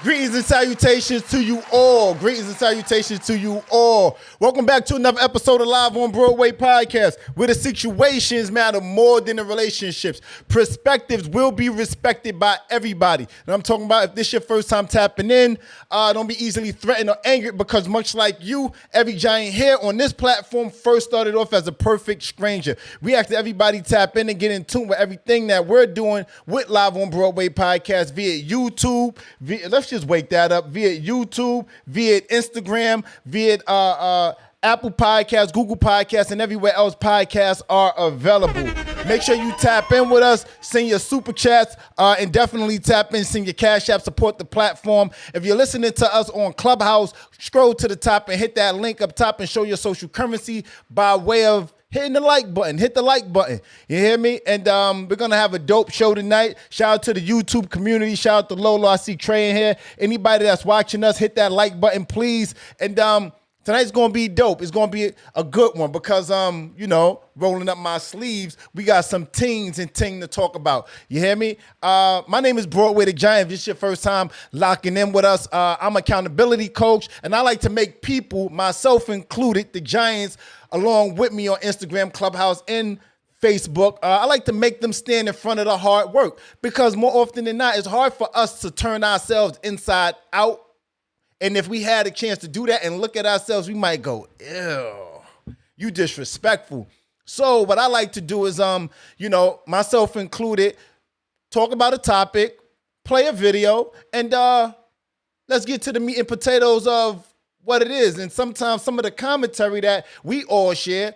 Greetings and salutations to you all. Greetings and salutations to you all. Welcome back to another episode of Live on Broadway podcast, where the situations matter more than the relationships. Perspectives will be respected by everybody. And I'm talking about if this is your first time tapping in, don't be easily threatened or angered, because much like you, every giant here on this platform first started off as a perfect stranger. We ask that everybody tap in and get in tune with everything that we're doing with Live on Broadway podcast via YouTube, let's just wake that up, via YouTube, via Instagram, via Apple Podcasts, Google Podcasts, and everywhere else podcasts are available. Make sure you tap in with us, send your super chats, and definitely tap in, send your cash app, support the platform. If you're listening to us on Clubhouse, scroll to the top and hit that link up top and show your social currency by way of hitting the like button. Hit the like button. You hear me? And we're going to have a dope show tonight. Shout out to the YouTube community. Shout out to Lolo. I see Trey in here. Anybody that's watching us, hit that like button, please. And tonight's going to be dope. It's going to be a good one because, rolling up my sleeves, we got some teens and ting to talk about. You hear me? My name is Broadway the Giant. If this is your first time locking in with us, I'm an accountability coach, and I like to make people, myself included, the Giants, along with me on Instagram, Clubhouse, and Facebook. I like to make them stand in front of the hard work, because more often than not, it's hard for us to turn ourselves inside out. And if we had a chance to do that and look at ourselves, we might go, ew, you disrespectful. So what I like to do is, myself included, talk about a topic, play a video, and let's get to the meat and potatoes of what it is. And sometimes some of the commentary that we all share,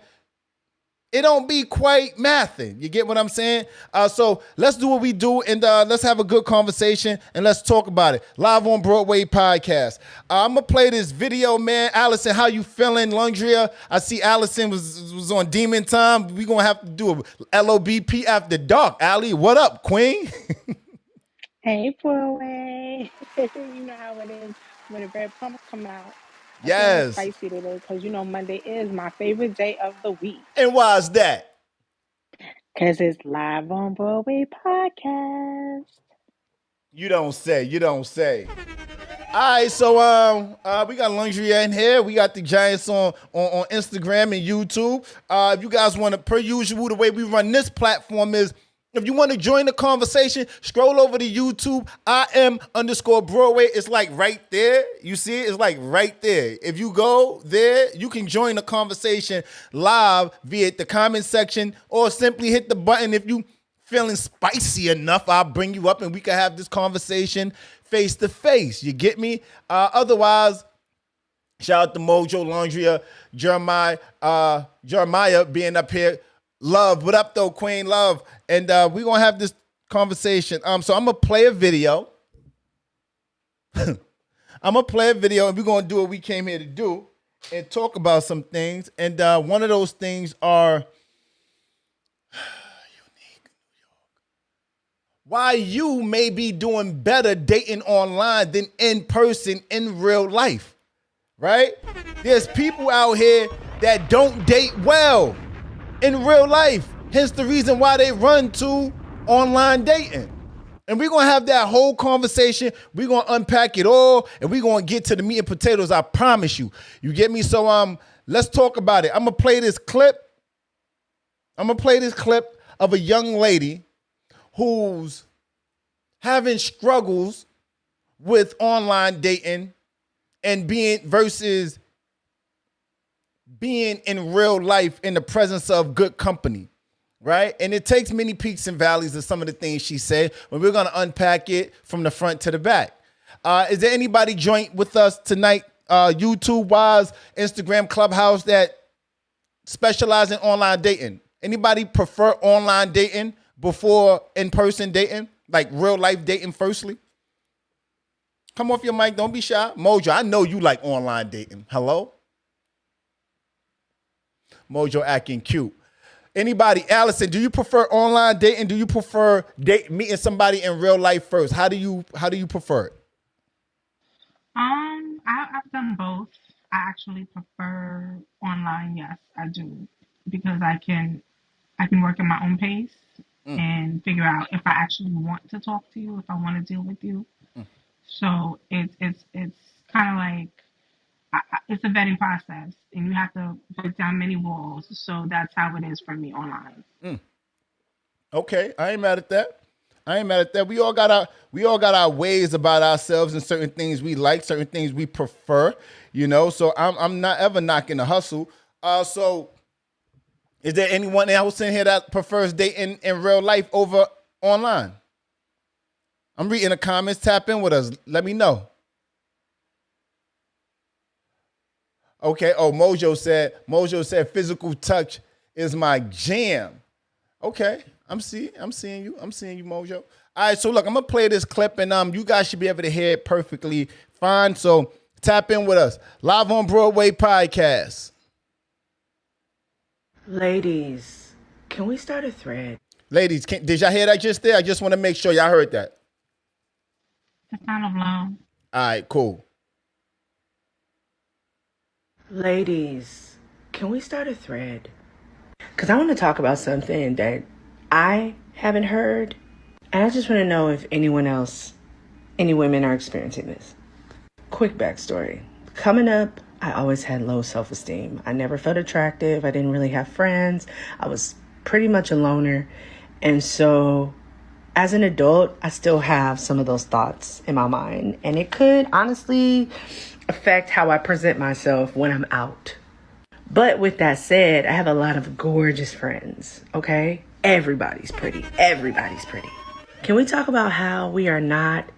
it don't be quite mathing. You get what I'm saying? So let's do what we do, and let's have a good conversation, and let's talk about it. Live on Broadway podcast. I'm going to play this video, man. Allison, how you feeling? Lundria, I see Allison was on Demon Time. We're going to have to do a LOBP after dark. Allie, what up, queen? Hey, Broadway. You know how it is when the red pumps come out. I'm feeling Yes. spicy today because Monday is my favorite day of the week. And why is that? Because it's Live on Broadway podcast. You don't say. All right, so we got Lundria in here. We got the Giants on Instagram and YouTube. If you guys want to, per usual, the way we run this platform is, if you want to join the conversation, scroll over to YouTube, IM_Broadway. It's like right there. You see it? It's like right there. If you go there, you can join the conversation live via the comment section, or simply hit the button. If you feeling spicy enough, I'll bring you up and we can have this conversation face to face. You get me? Otherwise, shout out to Mojo, Laundria, Jeremiah being up here. Love, what up though, Queen? Love. And we're going to have this conversation. So I'm going to play a video. And we're going to do what we came here to do and talk about some things. And one of those things are why you may be doing better dating online than in person in real life, right? There's people out here that don't date well in real life. Hence the reason why they run to online dating. And we're going to have that whole conversation. We're going to unpack it all, and we're going to get to the meat and potatoes. I promise you. You get me? So let's talk about it. I'm going to play this clip. Of a young lady who's having struggles with online dating and being in real life in the presence of good company, right? And it takes many peaks and valleys of some of the things she said, but we're going to unpack it from the front to the back. Is there anybody joint with us tonight, YouTube-wise, Instagram, Clubhouse, that specialize in online dating? Anybody prefer online dating before in-person dating? Like real life dating firstly? Come off your mic. Don't be shy. Mojo, I know you like online dating. Hello? Mojo acting cute. Anybody? Allison, do you prefer online dating? Do you prefer meeting somebody in real life first? How do you prefer it? I've done both. I actually prefer online. Yes, I do, because I can work at my own pace and figure out if I actually want to talk to you, if I want to deal with you. So it's kind of like it's a vetting process, and you have to break down many walls. So that's how it is for me online. Okay, I ain't mad at that. I ain't mad at that. We all got our ways about ourselves and certain things we like, certain things we prefer, you know. So I'm not ever knocking the hustle. So is there anyone else in here that prefers dating in real life over online? I'm reading the comments. Tap in with us. Let me know. Okay. Oh, Mojo said physical touch is my jam. Okay. I'm seeing you. I'm seeing you, Mojo. All right, so look, I'm gonna play this clip and you guys should be able to hear it perfectly fine. So tap in with us. Live on Broadway podcast. Ladies, can we start a thread? Ladies, did y'all hear that just there? I just want to make sure y'all heard that. It's kind of low. All right, cool. Ladies, can we start a thread? Because I want to talk about something that I haven't heard. And I just want to know if anyone else, any women are experiencing this. Quick backstory. Coming up, I always had low self-esteem. I never felt attractive. I didn't really have friends. I was pretty much a loner. And so as an adult, I still have some of those thoughts in my mind. And it could honestly affect how I present myself when I'm out. But with that said, I have a lot of gorgeous friends, okay? Everybody's pretty. Everybody's pretty. Can we talk about how we are not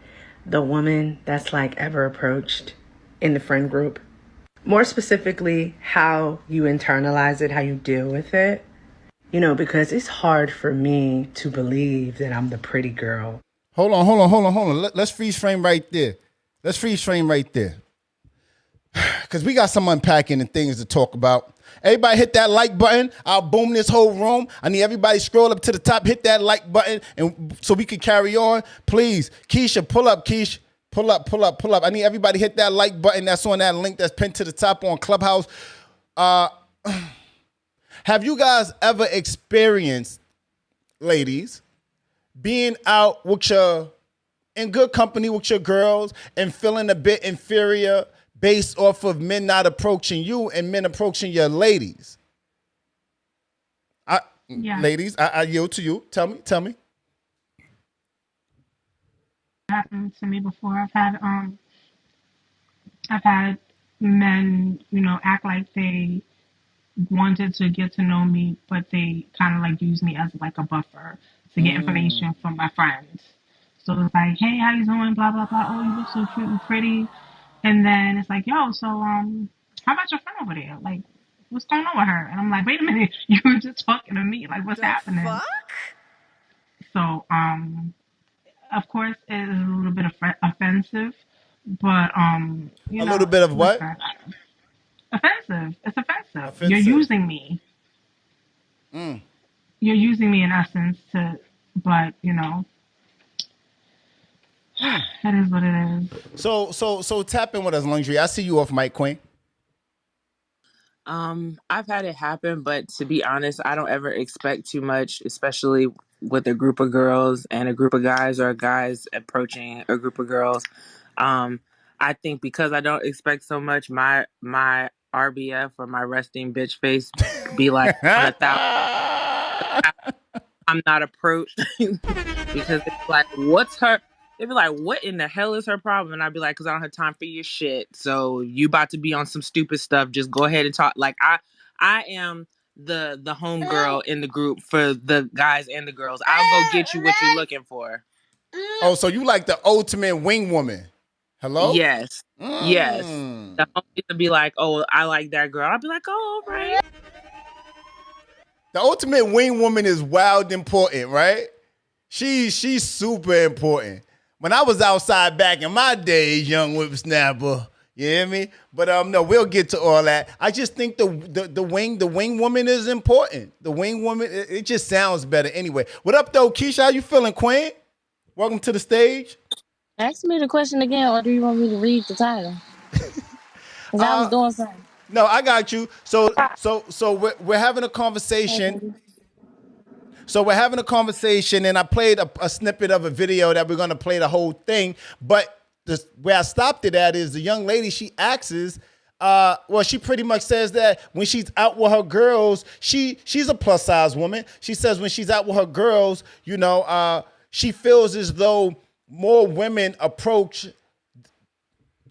the woman that's like ever approached in the friend group? More specifically, how you internalize it, how you deal with it. You know, because it's hard for me to believe that I'm the pretty girl. Hold on. Let's freeze frame right there. Because we got some unpacking and things to talk about. Everybody hit that like button. I'll boom this whole room. I need everybody scroll up to the top, hit that like button, and so we can carry on. Please, Keisha, pull up, Keisha. Pull up. I need everybody hit that like button that's on that link that's pinned to the top on Clubhouse. Have you guys ever experienced, ladies, being out with in good company with your girls and feeling a bit inferior based off of men not approaching you and men approaching your ladies? Yeah. Ladies, I yield to you. Tell me. Happened to me before. I've had men, act like they wanted to get to know me, but they kind of like use me as like a buffer to get information from my friends. So it's like, hey, how you doing? Blah blah blah. Oh, you look so cute and pretty. And then it's like, yo, so how about your friend over there? Like, what's going on with her? And I'm like, wait a minute, you were just talking to me. Like, what's happening? Fuck? So of course, it is a little bit offensive, but A little bit of what? Offensive. It's offensive. Offensive. You're using me. You're using me in essence but it is what it is. So tap in with us, Laundry. I see you off mic, Queen. I've had it happen, but to be honest, I don't ever expect too much, especially with a group of girls and a group of guys, or guys approaching a group of girls. I think because I don't expect so much, my RBF, or my resting bitch face, be like on 1,000. I'm not approached because it's like, what's her? They'd be like, what in the hell is her problem? And I'd be like, because I don't have time for your shit. So you about to be on some stupid stuff. Just go ahead and talk. Like, I am the homegirl in the group for the guys and the girls. I'll go get you what you're looking for. Oh, so you like the ultimate wing woman? Hello? Yes. Yes. The homies would be like, oh, I like that girl. I'll be like, oh, all right. The ultimate wing woman is wild important, right? She's super important. When I was outside back in my days, young whippersnapper, you hear me? But no, we'll get to all that. I just think the wing woman is important. The wing woman, it just sounds better anyway. What up though, Keisha? How you feeling, Queen? Welcome to the stage. Ask me the question again, or do you want me to read the title? Because I was doing something. No, I got you. So we're having a conversation. So we're having a conversation, and I played a snippet of a video that we're gonna play the whole thing. But where I stopped it at is the young lady, she asks, well, she pretty much says that when she's out with her girls, she's a plus size woman. She says when she's out with her girls, she feels as though more women approach.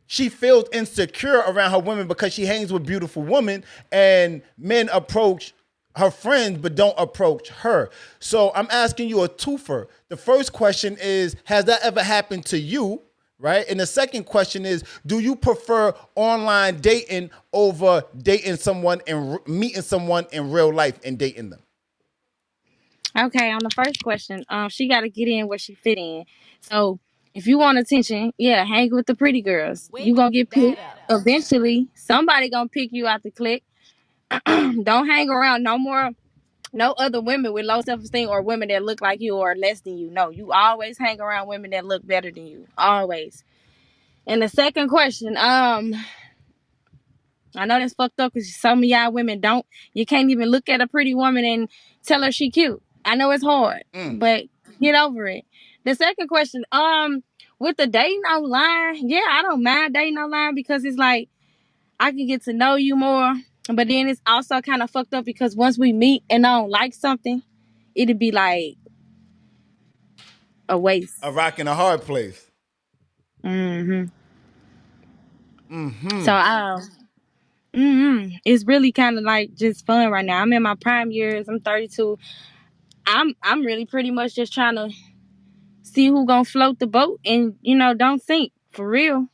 She feels insecure around her women because she hangs with beautiful women, and men approach her friends but don't approach her. So I'm asking you a twofer. The first question is, has that ever happened to you? Right? And the second question is, do you prefer online dating over dating someone and meeting someone in real life and dating them? Okay, on the first question, she got to get in where she fit in. So if you want attention, yeah, hang with the pretty girls. You gonna get picked. Eventually, somebody gonna pick you out the clique. Don't hang around no other women with low self-esteem or women that look like you or less than you. No, you always hang around women that look better than you. Always. And the second question, I know that's fucked up because some of y'all women don't. You can't even look at a pretty woman and tell her she cute. I know it's hard, but get over it. The second question, with the dating online, yeah, I don't mind dating online because it's like I can get to know you more. But then it's also kind of fucked up because once we meet and I don't like something, it'd be like a waste. A rock and a hard place. So it's really kind of like just fun right now. I'm in my prime years. I'm 32. I'm really pretty much just trying to see who gonna float the boat and don't sink for real.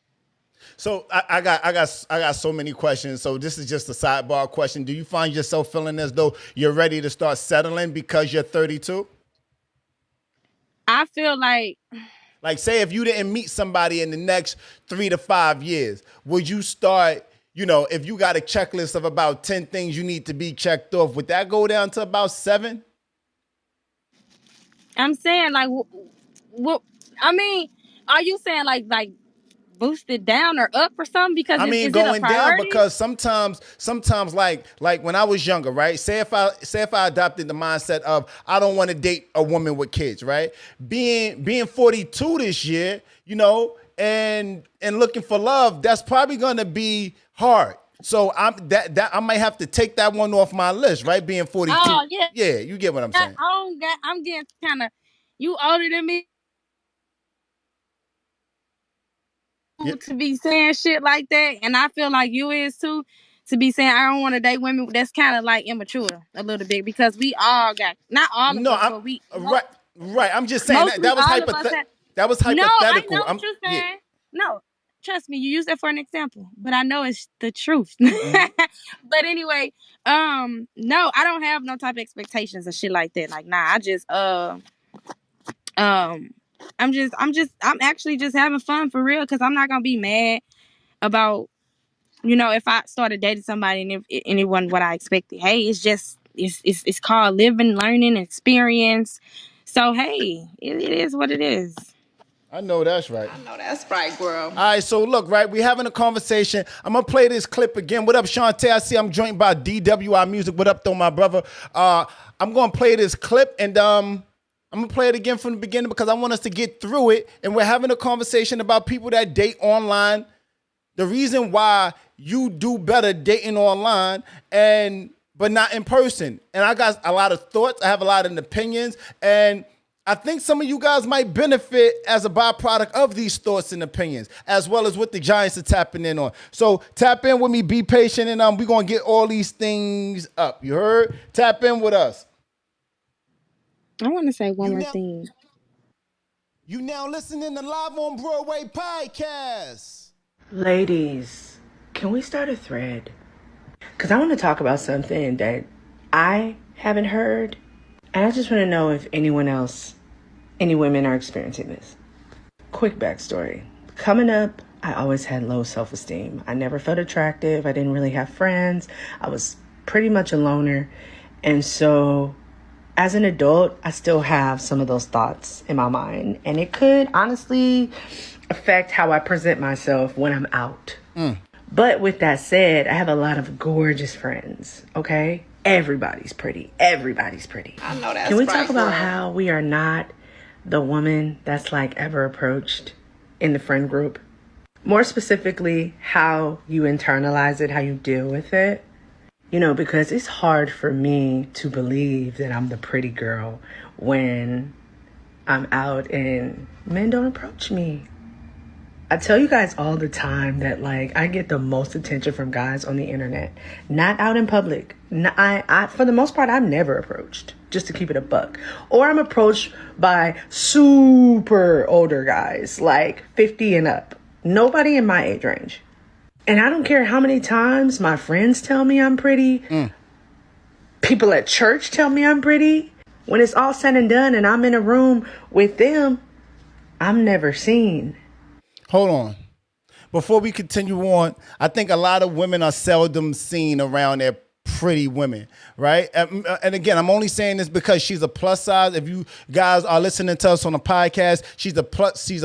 So I got so many questions. So this is just a sidebar question. Do you find yourself feeling as though you're ready to start settling because you're 32? I feel like say if you didn't meet somebody in the next 3 to 5 years, would you start, if you got a checklist of about 10 things you need to be checked off, would that go down to about 7? I'm saying like what I mean, are you saying like boost it down or up or something? Because is it going a priority? down because sometimes like when I was younger, right? Say if I adopted the mindset of I don't want to date a woman with kids, right? Being 42 this year, and looking for love, that's probably gonna be hard. So I might have to take that one off my list, right? Being 42. Oh yeah. Yeah, you get what I'm saying. I'm getting kind of, you older than me. Yep. To be saying shit like that, and I feel like you is too, to be saying I don't want to date women. That's kind of like immature a little bit because we all got, not all of us, but we right. I'm just saying that was that was hypothetical. No, I know what you're saying. Yeah. No, trust me, you use that for an example, but I know it's the truth. But anyway, no, I don't have no type of expectations and shit like that. Like, nah, I just I'm actually just having fun for real because I'm not gonna be mad about if I started dating somebody and if anyone what I expected. Hey, it's just it's called living, learning, experience. So hey, it is what it is. I know that's right. Girl. All right, so look, right, we're having a conversation. I'm going to play this clip again. What up, Shantae? I see I'm joined by DWI Music. What up, though, my brother? I'm going to play this clip, and I'm going to play it again from the beginning because I want us to get through it, and we're having a conversation about people that date online, the reason why you do better dating online but not in person. And I got a lot of thoughts. I have a lot of opinions, and I think some of you guys might benefit as a byproduct of these thoughts and opinions, as well as what the Giants are tapping in on. So tap in with me, be patient, and we're going to get all these things up. You heard? Tap in with us. I want to say one more thing. You now listening to Live on Broadway podcast. Ladies, can we start a thread? Because I want to talk about something that I haven't heard, and I just want to know if any women are experiencing this. Quick backstory. Coming up, I always had low self-esteem. I never felt attractive. I didn't really have friends. I was pretty much a loner. And so as an adult, I still have some of those thoughts in my mind. And it could honestly affect how I present myself when I'm out. But with that said, I have a lot of gorgeous friends, okay? Everybody's pretty. Everybody's pretty. I know that's. Can we right, talk about girl. how we are not the woman that's like ever approached in the friend group? More specifically, how you internalize it, how you deal with it. Because it's hard for me to believe that I'm the pretty girl when I'm out and men don't approach me. I tell you guys all the time that I get the most attention from guys on the internet, not out in public. I for the most part, I'm never approached, just to keep it a buck. Or I'm approached by super older guys, like 50 and up. Nobody in my age range. And I don't care how many times my friends tell me I'm pretty. People at church tell me I'm pretty. When it's all said and done and I'm in a room with them, I'm never seen. Hold on. Before we continue on, I think a lot of women are seldom seen around their pretty women, right? And again, I'm only saying this because she's a plus size. If you guys are listening to us on a podcast, she's a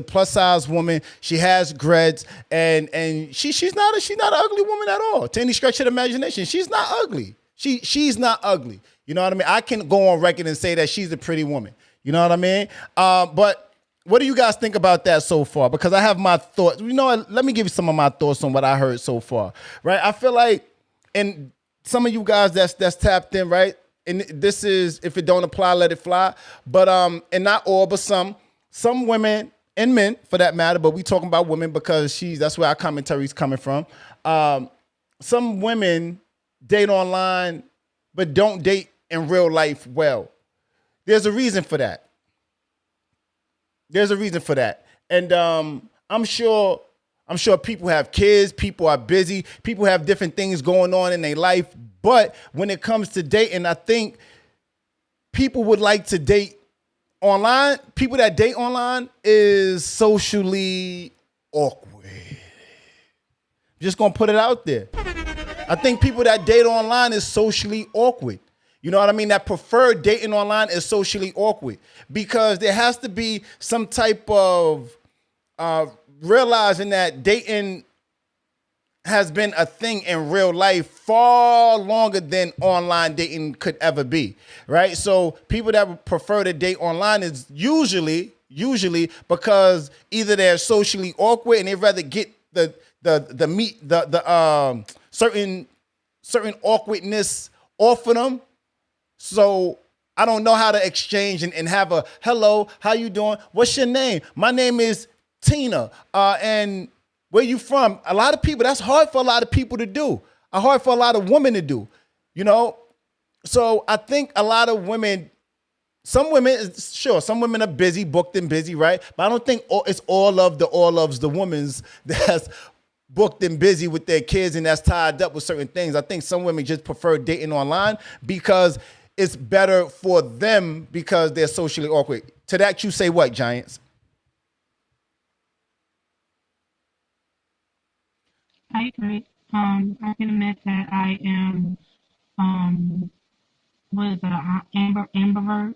plus size woman. She has dreads, and she's not an ugly woman at all. To any stretch of the imagination, she's not ugly. She's not ugly. You know what I mean? I can go on record and say that she's a pretty woman. You know what I mean? But what do you guys think about that so far? Because I have my thoughts. Let me give you some of my thoughts on what I heard so far, right? I feel like, and some of you guys that's tapped in, right? And this is, if it don't apply, let it fly. But and not all, but some women and men for that matter. But we talking about women because that's where our commentary is coming from. Some women date online, but don't date in real life well. There's a reason for that. And I'm sure people have kids, people are busy, people have different things going on in their life. But when it comes to dating, I think people would like to date online. People that date online is socially awkward. Just gonna put it out there. I think people that date online is socially awkward. You know what I mean? That preferred dating online is socially awkward because there has to be some type of realizing that dating has been a thing in real life far longer than online dating could ever be, right? So people that would prefer to date online is usually because either they're socially awkward and they'd rather get the certain awkwardness off of them. So I don't know how to exchange and have a hello, how you doing? What's your name? My name is Tina. And where you from? A lot of people, that's hard for a lot of people to do. Hard for a lot of women to do, So I think a lot of women, some women are busy, booked and busy, right? But I don't think it's all of the women's that's booked and busy with their kids and that's tied up with certain things. I think some women just prefer dating online because it's better for them because they're socially awkward. To that, you say what, Giants? I agree. I can admit that I am, what is it, ambivert,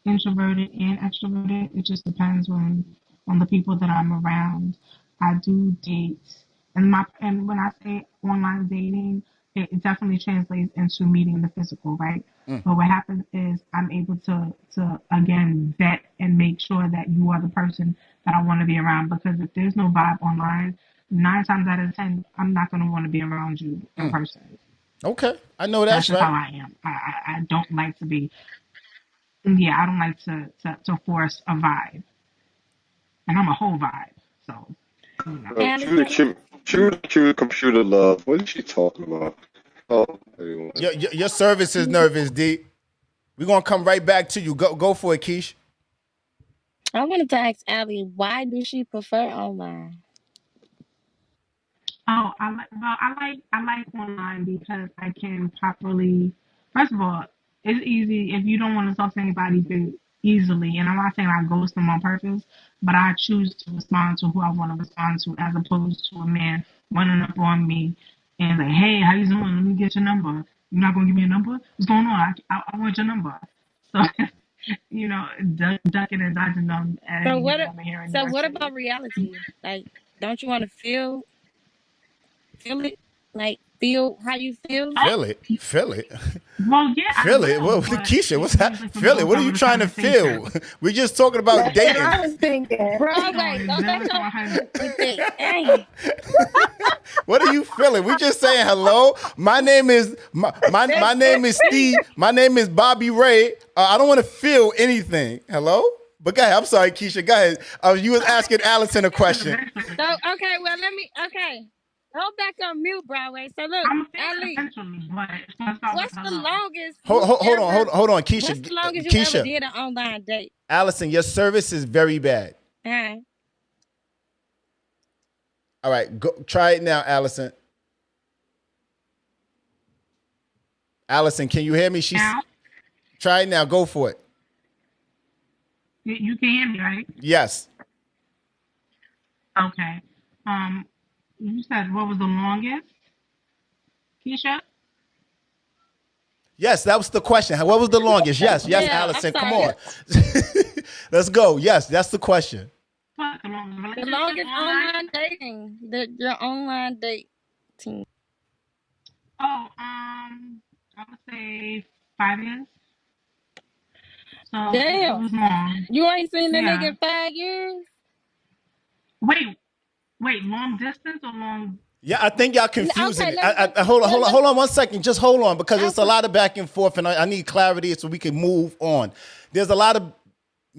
introverted and extroverted. It just depends on the people that I'm around. I do date, and when I say online dating, it definitely translates into meeting the physical, right? But what happens is I'm able to again vet and make sure that you are the person that I want to be around. Because if there's no vibe online, 9 times out of 10, I'm not going to want to be around you in person. Okay, I know That's that's just right. how I am. I don't like to be. Yeah, I don't like to force a vibe, and I'm a whole vibe. So, Cue computer love. What is she talking about? Oh, everyone. Your service is nervous, D. We're gonna come right back to you. Go for it, Keish. I wanted to ask Allie, why do she prefer online? oh, I like online because I can properly. First of all, it's easy if you don't want to talk to anybody easily, and I'm not saying I ghost them on purpose, but I choose to respond to who I want to respond to, as opposed to a man running up on me and like, hey, how you doing? Let me get your number. You're not gonna give me a number? What's going on? I want your number. So, ducking and dodging them at So any what? given moment here in New So York what City. about reality? Like, don't you want to feel it? Like, feel how you feel. Feel it. Feel it. Well, yeah, I Feel it. will, What, but Keisha, it what's that? usually Feel it. goes What are you over the trying to conversation. feel? We're just talking about That's what dating. I was thinking. Broadway, So don't let it's your 100. with that. Dang. What are you feeling? We just saying hello. My name is my name is Steve. My name is Bobby Ray. I don't want to feel anything. Hello? But go ahead. I'm sorry, Keisha. Go ahead. You was asking Allison a question. So okay, well go back on mute, Broadway. So look, I'm saying it Ali, eventually, but it's gonna start with what's the hello. longest Hold, you hold, hold on. ever? Keisha. What's the longest you ever Keisha. did an online date? Allison, your service is very bad. Uh, All right, go try it now, Allison. Allison, can you hear me? She's Now, try it now. Go for it. you can hear me, right? Yes. Okay. You said what was the longest, Keisha? Yes, that was the question. What was the longest? Yes, yeah, I'm Allison. Come sorry. on. Let's go. Yes, that's the question. What the longest The relationship longest online? online dating, your online dating. Oh, I would say 5 years. So it Damn, was long. you ain't seen the nigga Yeah. in 5 years. Wait, long distance or long? Yeah, I think y'all Okay, confusing it. let's Hold on 1 second. Just hold on because it's a okay. lot of back and forth, and I need clarity so we can move on. There's a lot of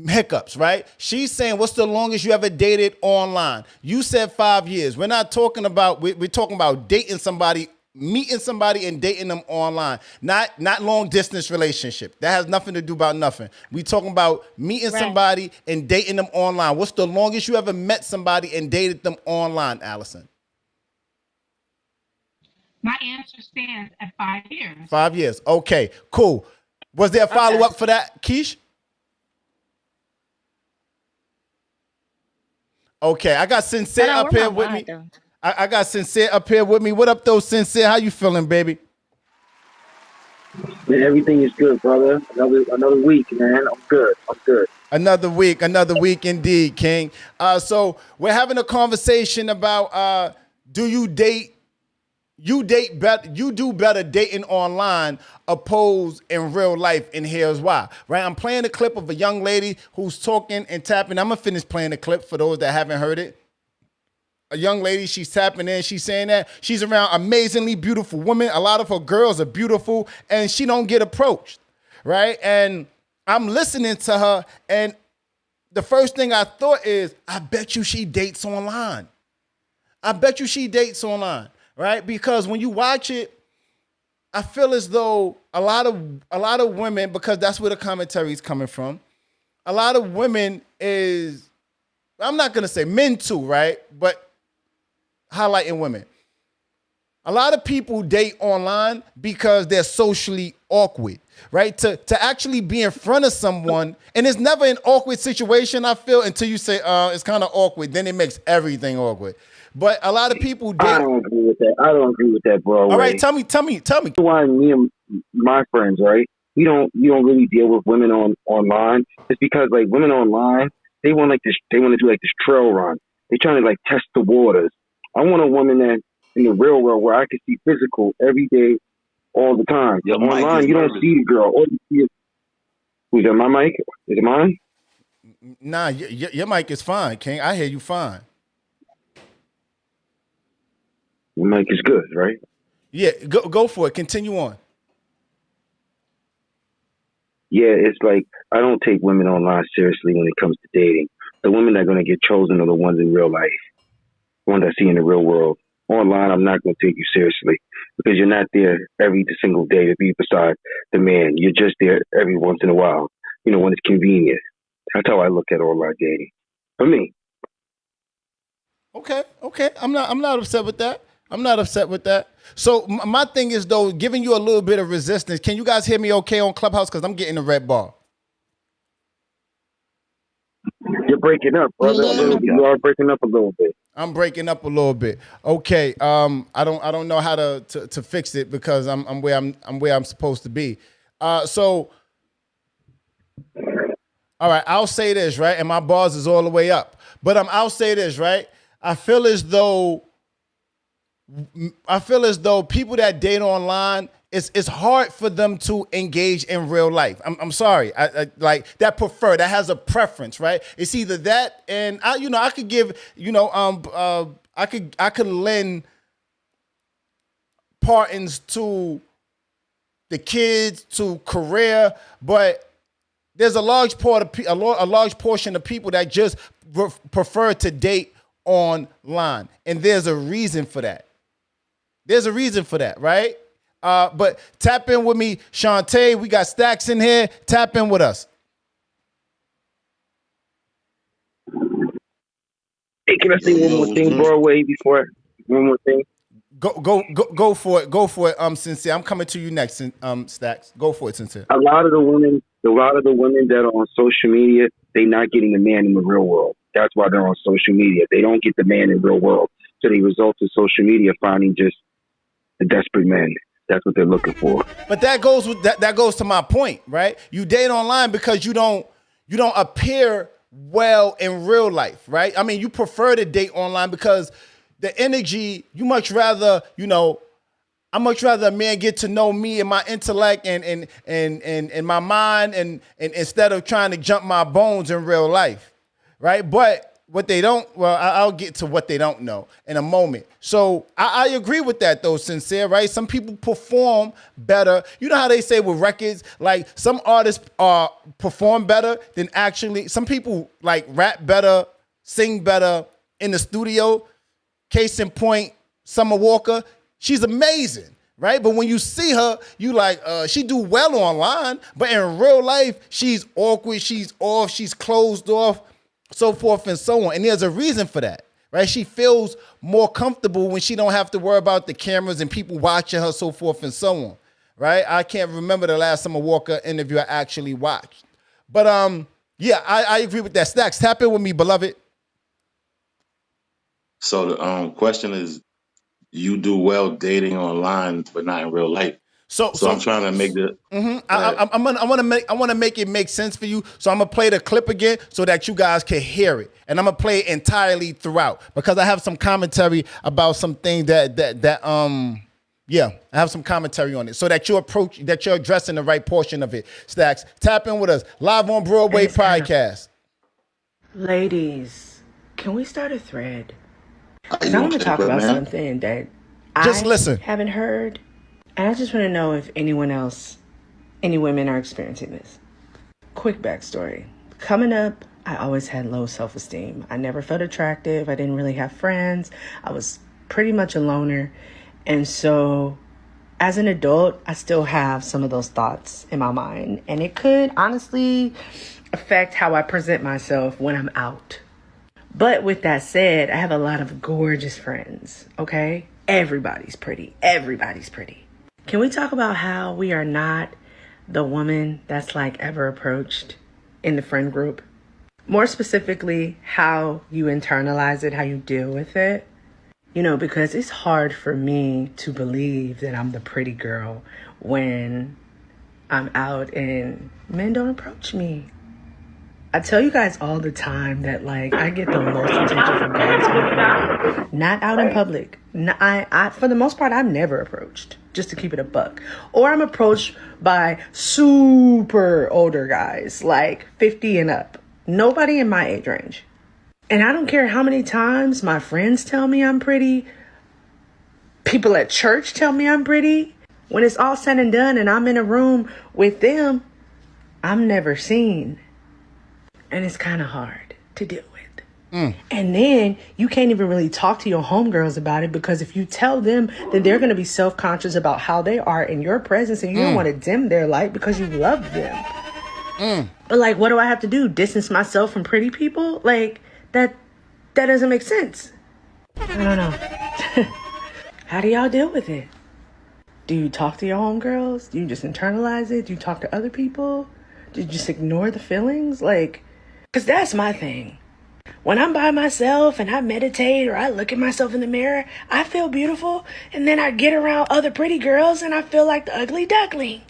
hiccups, right? She's saying, "What's the longest you ever dated online?" You said 5 years. We're not talking about. We're talking about dating somebody, meeting somebody, and dating them online. Not long distance relationship. That has nothing to do about nothing. We talking about meeting Right. somebody and dating them online. What's the longest you ever met somebody and dated them online, Allison? My answer stands at 5 years. 5 years. Okay, cool. Was there a follow Okay. up for that, Keish? Okay, I got Sincere Hold on, up where here my with mind me. though? I got Sincere up here with me. What up, though, Sincere? How you feeling, baby? Man, everything is good, brother. Another week, man. I'm good. I'm good. Another week indeed, King. So we're having a conversation about do you date? You date better. You do better dating online opposed in real life, and here's why. Right? I'm playing a clip of a young lady who's talking and tapping. I'm gonna finish playing the clip for those that haven't heard it. A young lady, she's tapping in, she's saying that she's around amazingly beautiful women. A lot of her girls are beautiful, and she don't get approached, right? And I'm listening to her, and the first thing I thought is, I bet you she dates online. I bet you she dates online, right? Because when you watch it, I feel as though a lot of women, because that's where the commentary is coming from. A lot of women is, I'm not gonna say men too, right? But highlighting women. A lot of people date online because they're socially awkward, right? To actually be in front of someone, and it's never an awkward situation, I feel, until you say, it's kind of awkward. Then it makes everything awkward. But a lot of people I date. don't agree with that. I don't agree with that, bro. All right, tell me. Why me and my friends, right? We don't really deal with women online. It's because like women online, they want like this. They want to do like this trail run. They trying to like test the waters. I want a woman that in the real world where I can see physical every day, all the time. Your mic Online, is you don't nervous. see the girl. All you see is who's that? My mic? Is it mine? Nah, your mic is fine, King. I hear you fine. The mic is good, right? Yeah, go for it. Continue on. Yeah, it's like I don't take women online seriously when it comes to dating. The women that are going to get chosen are the ones in real life, the ones I see in the real world. Online, I'm not going to take you seriously because you're not there every single day to be beside the man. You're just there every once in a while, when it's convenient. That's how I look at online dating. For me. Okay. I'm not upset with that. I'm not upset with that. So my thing is though, giving you a little bit of resistance. Can you guys hear me okay on Clubhouse? Because I'm getting the red bar. You're breaking up, You a brother. A little little bit. You are breaking up a little bit. I'm breaking up a little bit. Okay. I don't know how to fix it because I'm where I'm supposed to be. So all right, I'll say this, right? And my bars is all the way up. But I'll say this, right? I feel as though I feel as though people that date online, it's hard for them to engage in real life. I'm sorry. I like that that has a preference, right? It's either that and I could give, I could lend partings to the kids, to career, but there's a large portion of people that just prefer to date online, and there's a reason for that. There's a reason for that, right? But tap in with me, Shantae. We got Stacks in here. Tap in with us. Hey, can I say one more thing, good? Broadway, before one more thing? Go for it. Go for it. Sincere. I'm coming to you next. Stacks. Go for it, Sincere. A lot of the women that are on social media, they not getting a man in the real world. That's why they're on social media. They don't get the man in the real world. So they result in social media finding just the desperate men. That's what they're looking for. But that goes with that goes to my point, right? You date online because you don't appear well in real life, right? I mean, you prefer to date online because the energy, I much rather a man get to know me and my intellect and my mind and instead of trying to jump my bones in real life, right? But what they don't, I'll get to what they don't know in a moment. So I agree with that though, Sincere, right? Some people perform better. You know how they say with records, like some artists perform better than actually, some people like rap better, sing better in the studio. Case in point, Summer Walker, she's amazing, right? But when you see her, you like, she do well online, but in real life, she's awkward, she's off, she's closed off, so forth and so on. And there's a reason for that, right? She feels more comfortable when she don't have to worry about the cameras and people watching her, so forth and so on, right? I can't remember the last Summer Walker interview I actually watched. But yeah, I agree with that. Stacks, tap in with me, beloved. So the question is, you do well dating online, but not in real life. So I'm trying to make the. I want to make it make sense for you. So I'm gonna play the clip again so that you guys can hear it, and I'm gonna play it entirely throughout because I have some commentary about some things I have some commentary on it so that you're addressing the right portion of it. Stacks, tap in with us live on Broadway podcast. Ladies, can we start a thread? Because I want to talk about something that haven't heard. And I just want to know if any women are experiencing this. Quick backstory. Coming up, I always had low self-esteem. I never felt attractive. I didn't really have friends. I was pretty much a loner. And so as an adult, I still have some of those thoughts in my mind. And it could honestly affect how I present myself when I'm out. But with that said, I have a lot of gorgeous friends, okay? Everybody's pretty. Everybody's pretty. Can we talk about how we are not the woman that's like ever approached in the friend group? More specifically, how you internalize it, how you deal with it. You know, because it's hard for me to believe that I'm the pretty girl when I'm out and men don't approach me. I tell you guys all the time that, like, I get the most attention from guys not out in public. I for the most part, I'm never approached, just to keep it a buck. Or I'm approached by super older guys, like 50 and up. Nobody in my age range. And I don't care how many times my friends tell me I'm pretty. People at church tell me I'm pretty. When it's all said and done and I'm in a room with them, I'm never seen. And it's kind of hard to deal with. And then you can't even really talk to your homegirls about it because if you tell them, then they're going to be self-conscious about how they are in your presence and you don't want to dim their light because you love them. But like, what do I have to do? Distance myself from pretty people? Like, that doesn't make sense. I don't know. How do y'all deal with it? Do you talk to your homegirls? Do you just internalize it? Do you talk to other people? Do you just ignore the feelings? Like, because that's my thing. When I'm by myself and I meditate or I look at myself in the mirror, I feel beautiful. And then I get around other pretty girls and I feel like the ugly duckling.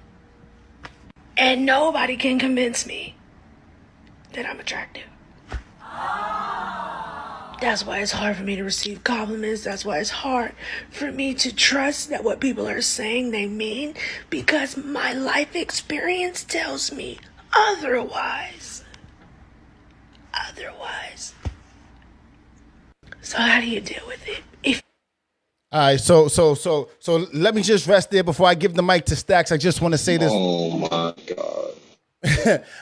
And nobody can convince me that I'm attractive. That's why it's hard for me to receive compliments. That's why it's hard for me to trust that what people are saying they mean, because my life experience tells me otherwise. So how do you deal with it? All right, so let me just rest there before I give the mic to Stacks. I just want to say this. Oh my God.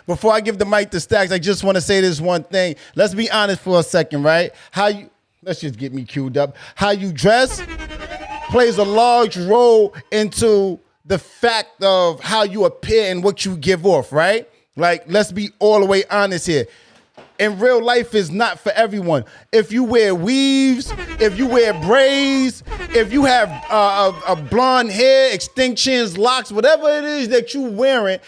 Before I give the mic to Stacks, I just want to say this one thing. Let's be honest for a second, right? Let's just get me queued up. How you dress plays a large role into the fact of how you appear and what you give off, right? Like, let's be all the way honest here. In real life is not for everyone. If you wear weaves, if you wear braids, if you have a blonde hair, extensions, locks, whatever it is that you wearing,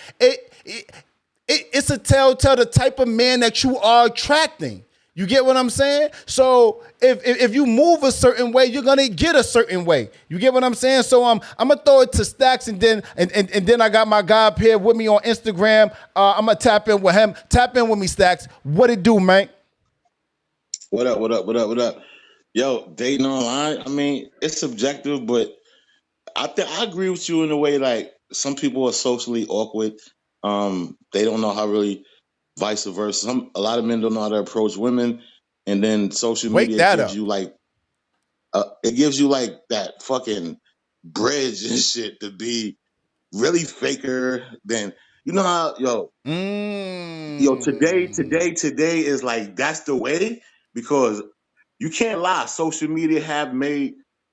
it's a telltale the type of man that you are attracting. You get what I'm saying? So if you move a certain way, you're gonna get a certain way. You get what I'm saying? So I'm gonna throw it to Stacks, and then I got my guy up here with me on Instagram. I'm gonna tap in with him. Tap in with me, Stacks. What it do, man? What up? Yo, dating online, I mean, it's subjective, but I agree with you in a way. Like, some people are socially awkward. They don't know how really, vice versa. A lot of men don't know how to approach women, and then social media gives you like, it gives you like that fucking bridge and shit to be really faker than, you know how, today is like, that's the way, because you can't lie. Social media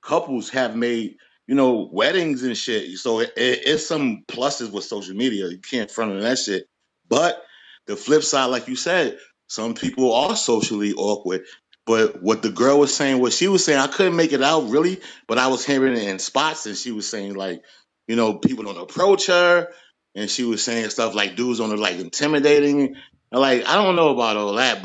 couples have made, weddings and shit. So it's some pluses with social media. You can't front on that shit. But the flip side, like you said, some people are socially awkward. But what the girl was saying, I couldn't make it out really, but I was hearing it in spots, and she was saying like, people don't approach her, and she was saying stuff like dudes on her like intimidating. And like, I don't know about all that,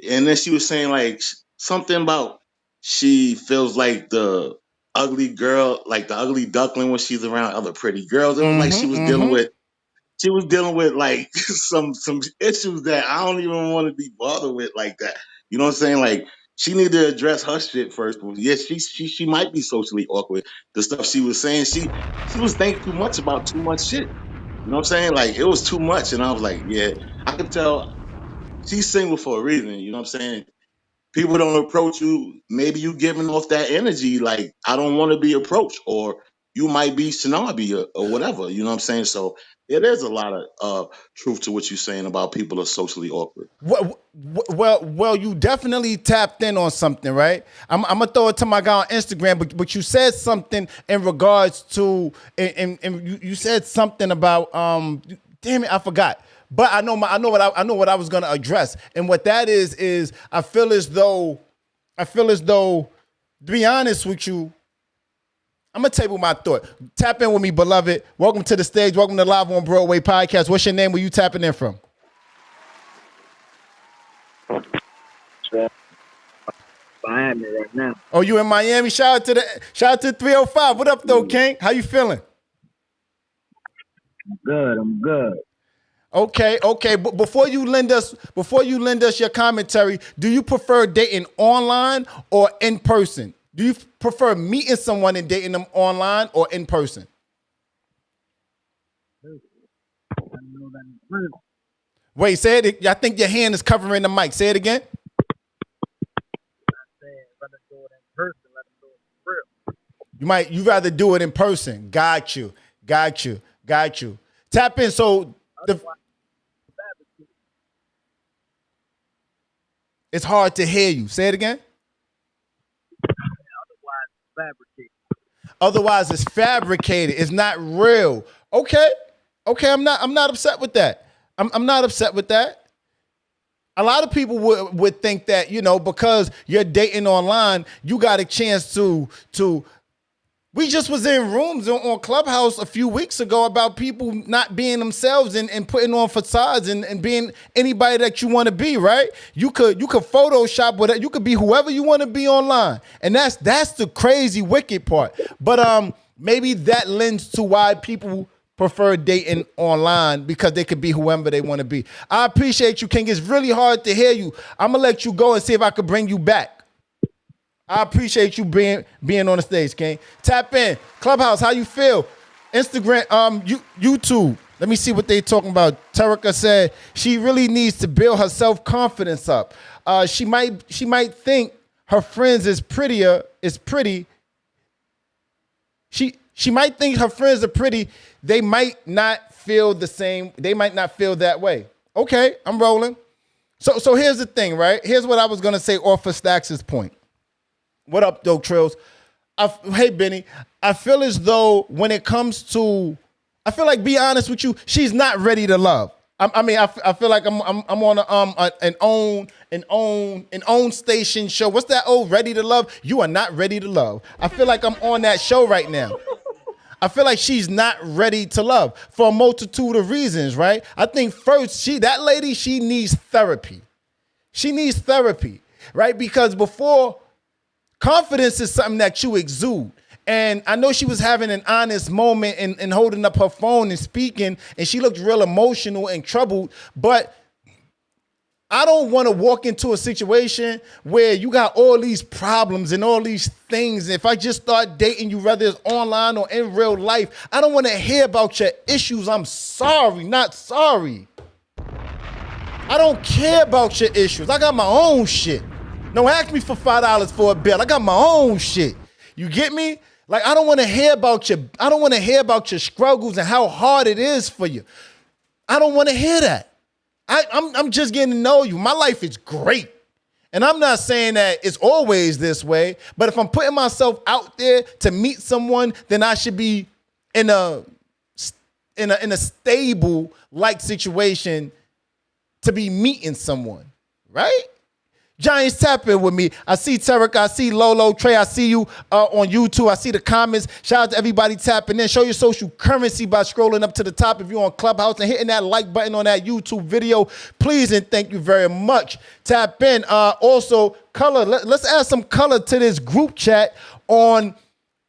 and then she was saying like something about she feels like the ugly girl, like the ugly duckling when she's around other pretty girls. It was like she was dealing with like some issues that I don't even want to be bothered with like that. You know what I'm saying? Like, she needed to address her shit first. But yes, she might be socially awkward. The stuff she was saying, she was thinking too much about too much shit. You know what I'm saying? Like, it was too much, and I was like, yeah, I could tell she's single for a reason. You know what I'm saying? People don't approach you. Maybe you giving off that energy, like, I don't want to be approached, or you might be snobby or whatever. You know what I'm saying? So yeah, there's a lot of truth to what you're saying about people are socially awkward. Well, you definitely tapped in on something, right? I'm gonna throw it to my guy on Instagram, but you said something in regards to, and you said something about, damn it, I forgot. But I know what I was gonna address, and what that is I feel as though, to be honest with you, I'm gonna table my thought. Tap in with me, beloved. Welcome to the stage. Welcome to Live on Broadway podcast. What's your name? Where you tapping in from? Miami right now. Oh, you in Miami? Shout out to 305. What up, though, King? How you feeling? I'm good. Okay. But before you lend us your commentary, do you prefer dating online or in person? Do you prefer meeting someone and dating them online or in person? Wait, say it. I think your hand is covering the mic. Say it again. You rather do it in person. Got you. Tap in. So it's hard to hear you. Say it again. Otherwise, it's fabricated. It's not real. Okay. I'm not upset with that. I'm not upset with that. A lot of people would think that, because you're dating online, you got a chance to. We just was in rooms on Clubhouse a few weeks ago about people not being themselves and putting on facades and being anybody that you want to be, right? You could Photoshop whatever. You could be whoever you want to be online. And that's the crazy wicked part. But maybe that lends to why people prefer dating online, because they could be whoever they want to be. I appreciate you, King. It's really hard to hear you. I'm going to let you go and see if I could bring you back. I appreciate you being on the stage, King. Tap in. Clubhouse, how you feel? Instagram, YouTube. Let me see what they talking about. Terica said she really needs to build her self-confidence up. She might think her friends is pretty. She might think her friends are pretty. They might not feel the same. They might not feel that way. Okay, I'm rolling. So here's the thing, right? Here's what I was gonna say off of Stax's point. What up, Dope Trills? Hey, Benny. I feel as though when it comes to, I feel like, be honest with you, she's not ready to love. I feel like I'm on an own station show. What's that old Ready to Love? You are not ready to love. I feel like I'm on that show right now. I feel like she's not ready to love for a multitude of reasons, right? I think first, that lady, she needs therapy. She needs therapy, right? Because before, confidence is something that you exude. And I know she was having an honest moment and holding up her phone and speaking, and she looked real emotional and troubled. But I don't want to walk into a situation where you got all these problems and all these things. If I just start dating you, whether it's online or in real life, I don't want to hear about your issues. I'm sorry, not sorry. I don't care about your issues. I got my own shit. Don't ask me for $5 for a bill. I got my own shit. You get me? Like, I don't want to hear about your struggles and how hard it is for you. I don't want to hear that. I'm just getting to know you. My life is great. And I'm not saying that it's always this way, but if I'm putting myself out there to meet someone, then I should be in a stable like situation to be meeting someone, right? Giants, tap in with me. I see Tarek, I see Lolo, Trey, I see you on YouTube. I see the comments. Shout out to everybody tapping in. Show your social currency by scrolling up to the top if you're on Clubhouse and hitting that like button on that YouTube video. Please and thank you very much. Tap in. Also, color. Let's add some color to this group chat on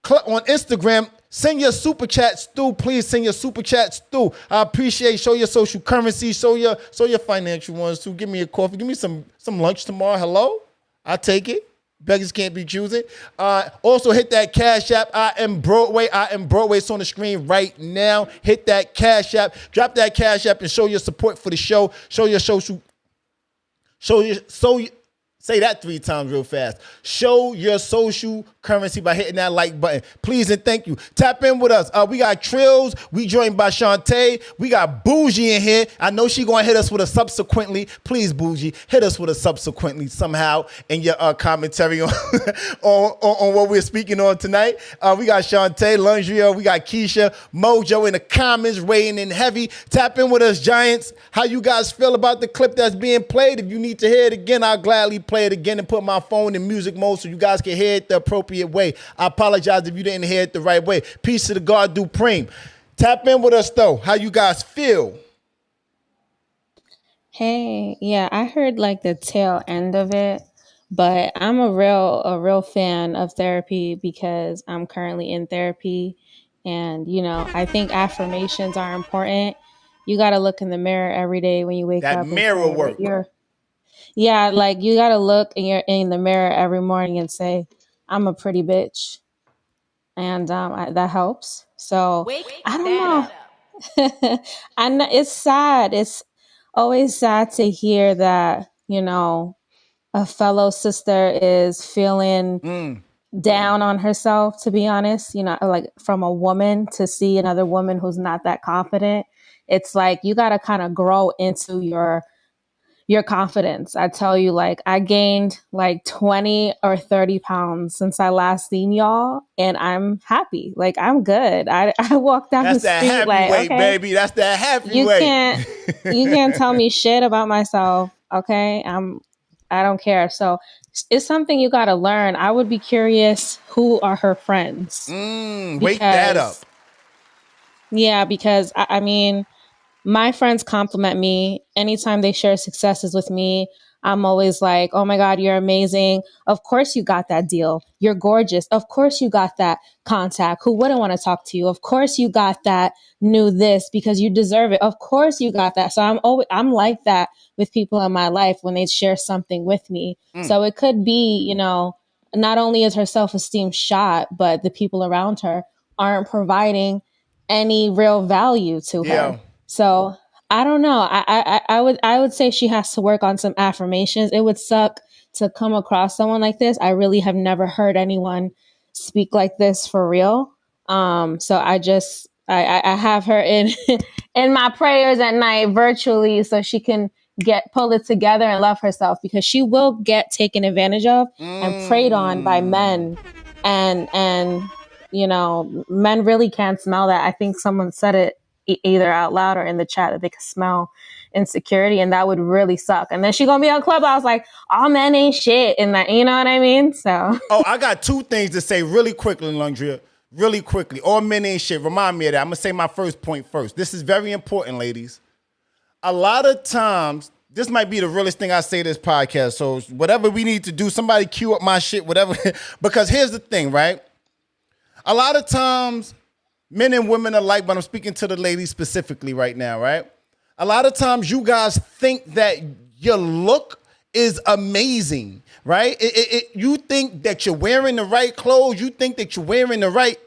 Instagram. Send your super chats through. Please send your super chats through. I appreciate. Show your social currency. Show your financial ones too. Give me a coffee. Give me some lunch tomorrow. Hello? I'll take it. Beggars can't be choosing. Also hit that Cash App. I am Broadway. It's on the screen right now. Hit that Cash App. Drop that Cash App and show your support for the show. Show your social. Say that 3 times real fast. Show your social currency by hitting that like button. Please and thank you. Tap in with us. We got Trills. We joined by Shantae. We got Bougie in here. I know she going to hit us with a subsequently. Please, Bougie, hit us with a subsequently somehow in your commentary on, on what we're speaking on tonight. We got Shantae, Lundria. We got Keisha, Mojo in the comments, weighing in heavy. Tap in with us, Giants. How you guys feel about the clip that's being played? If you need to hear it again, I'll gladly play it again and put my phone in music mode so you guys can hear it the appropriate way. I apologize if you didn't hear it the right way. Peace to the God Dupreme. Tap in with us though. How you guys feel? Hey, yeah, I heard like the tail end of it, but I'm a real fan of therapy because I'm currently in therapy, and I think affirmations are important. You got to look in the mirror every day when you wake That up and mirror say work. like you got to look in the mirror every morning and say, I'm a pretty bitch, and that helps. So I don't know. I know it's sad. It's always sad to hear that, a fellow sister is feeling down on herself, to be honest, like from a woman to see another woman who's not that confident. It's like you got to kind of grow into your confidence. I tell you, like, I gained like 20 or 30 pounds since I last seen y'all, and I'm happy. Like, I'm good. I walk down That's the that street happy like, weight, okay, baby. That's that happy you weight. can't tell me shit about myself. Okay. I don't care. So it's something you got to learn. I would be curious, who are her friends? Wake that up. Because I mean, my friends compliment me anytime they share successes with me. I'm always like, oh my God, you're amazing. Of course you got that deal. You're gorgeous. Of course you got that contact. Who wouldn't want to talk to you? Of course you got that new this because you deserve it. Of course you got that. So I'm like that with people in my life when they share something with me. So it could be, not only is her self-esteem shot, but the people around her aren't providing any real value to her. So I don't know. I would say she has to work on some affirmations. It would suck to come across someone like this. I really have never heard anyone speak like this for real. So I have her in in my prayers at night virtually so she can pull it together and love herself, because she will get taken advantage of and preyed on by men. And you know, men really can't smell that. I think someone said it either out loud or in the chat that they could smell insecurity, and that would really suck. And then she gonna be on Clubhouse like, all men ain't shit, and that, you know what I mean? So I got two things to say really quickly, Lundria. Really quickly. All men ain't shit. Remind me of that. I'm gonna say my first point first. This is very important, ladies. A lot of times, this might be the realest thing I say this podcast. So whatever we need to do, somebody cue up my shit, whatever. Because here's the thing, right? A lot of times, men and women alike, but I'm speaking to the ladies specifically right now, right? A lot of times you guys think that your look is amazing, right? You think that you're wearing the right clothes. You think that you're wearing the right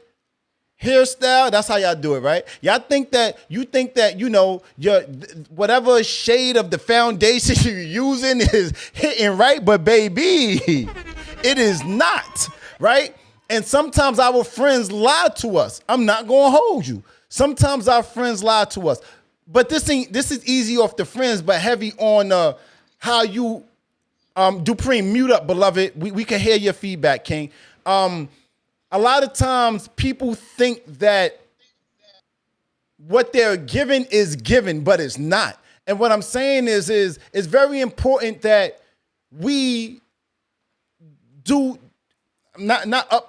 hairstyle. That's how y'all do it, right? Y'all think that you know, your whatever shade of the foundation you're using is hitting right, but baby, it is not, right? And sometimes our friends lie to us. I'm not gonna hold you. Sometimes our friends lie to us. But this is easy off the friends, but heavy on how you Dupree, mute up, beloved. We can hear your feedback, King. A lot of times people think that what they're given is given, but it's not. And what I'm saying is it's very important that we do not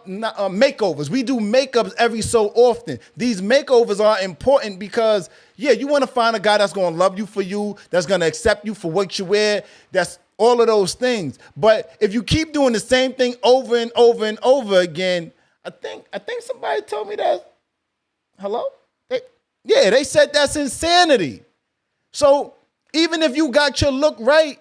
makeovers. We do makeups every so often. These makeovers are important because, yeah, you want to find a guy that's going to love you for you, that's going to accept you for what you wear, that's all of those things. But if you keep doing the same thing over and over and over again, I think somebody told me that. Hello? They said that's insanity. So even if you got your look right,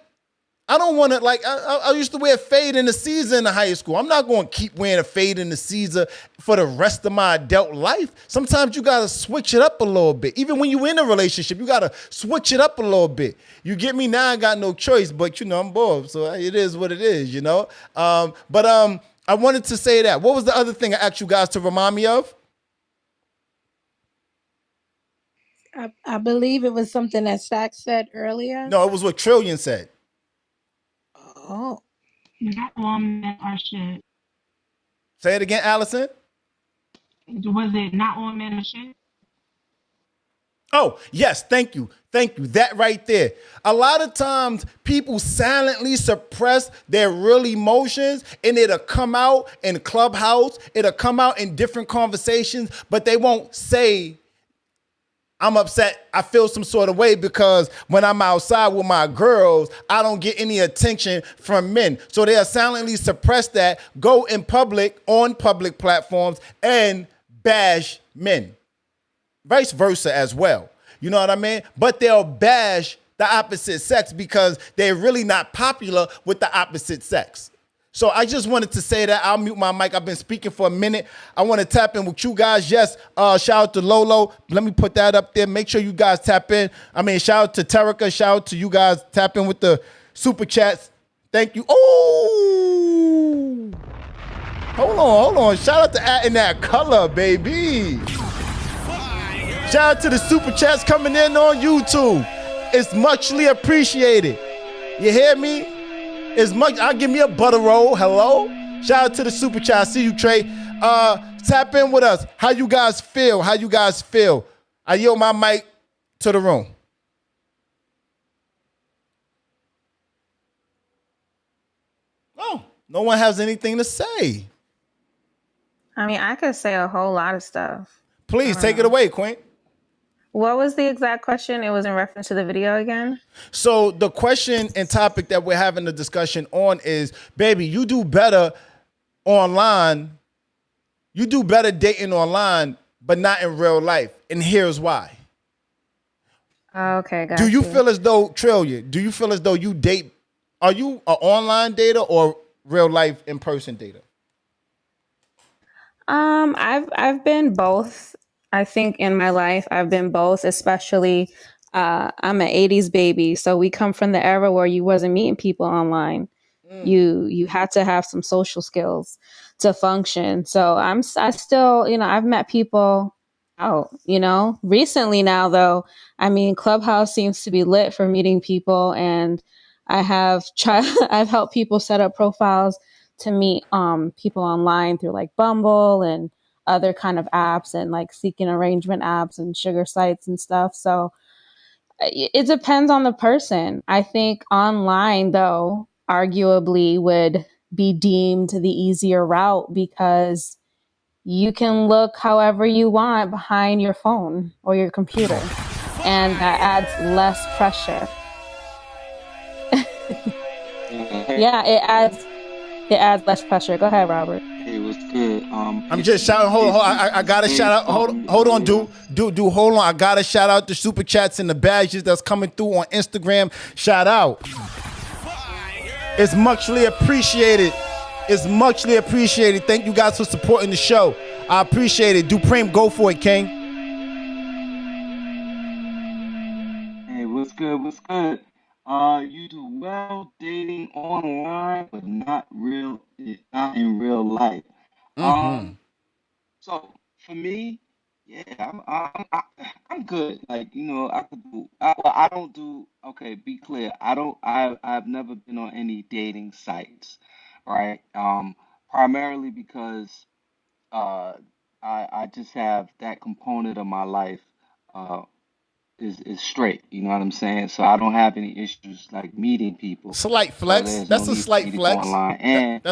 I don't want to, like, I used to wear fade in the Caesar in the high school. I'm not going to keep wearing a fade in the Caesar for the rest of my adult life. Sometimes you got to switch it up a little bit. Even when you're in a relationship, you got to switch it up a little bit. You get me? Now I got no choice, but, you know, I'm bored. So it is what it is, you know? But I wanted to say that. What was the other thing I asked you guys to remind me of? I believe it was something that Stack said earlier. No, it was what Trillion said. Oh. Not all men are shit. Say it again, Allison. Was it not all men are shit? Oh, yes, thank you. Thank you. That right there. A lot of times people silently suppress their real emotions, and it'll come out in Clubhouse, it'll come out in different conversations, but they won't say, I'm upset, I feel some sort of way because when I'm outside with my girls, I don't get any attention from men. So they'll silently suppress that, go in public, on public platforms, and bash men. Vice versa as well. You know what I mean? But they'll bash the opposite sex because they're really not popular with the opposite sex. So I just wanted to say that. I'll mute my mic. I've been speaking for a minute. I want to tap in with you guys. Yes, shout out to Lolo. Let me put that up there. Make sure you guys tap in. I mean, shout out to Terica. Shout out to you guys. Tap in with the super chats. Thank you. Oh, hold on. Shout out to adding that color, baby. Shout out to the super chats coming in on YouTube. It's muchly appreciated. You hear me? It's much. I'll give me a butter roll. Hello? Shout out to the super chat. I see you, Trey. Tap in with us. How you guys feel? I yield my mic to the room. Oh, no one has anything to say. I mean, I could say a whole lot of stuff. Please take it away, Queen. What was the exact question? It was in reference to the video again? So the question and topic that we're having the discussion on is, baby, you do better online. You do better dating online, but not in real life. And here's why. Okay, got Do you feel as though, Trillion, do you feel as though you date, are you an online dater or real life in-person dater? I've been both. I think in my life I've been both, especially I'm an 80s baby, so we come from the era where you wasn't meeting people online. You had to have some social skills to function. So I still, I've met people out, Recently now though, I mean Clubhouse seems to be lit for meeting people, and I have tried I've helped people set up profiles to meet people online through like Bumble and other kind of apps and like seeking arrangement apps and sugar sites and stuff. So it depends on the person. I think online though arguably would be deemed the easier route because you can look however you want behind your phone or your computer, and that adds less pressure. Yeah, it adds less pressure. Go ahead, Robert. It was good. I'm just shouting. Hold on. I gotta shout out. Hold on, dude. Hold on. I gotta shout out the super chats and the badges that's coming through on Instagram. Shout out. It's muchly appreciated. It's muchly appreciated. Thank you guys for supporting the show. I appreciate it. Dupreme, go for it, King. Hey, what's good? What's good? You do well dating online, but not in real life. So for me, yeah, I'm good. Like I could do. Well, I don't do. Okay, be clear. I don't. I've never been on any dating sites, right? Primarily because uh, I just have that component of my life uh is straight. You know what I'm saying? So I don't have any issues like meeting people. Slight So flex. there's no That's a need for slight me to go flex. online and.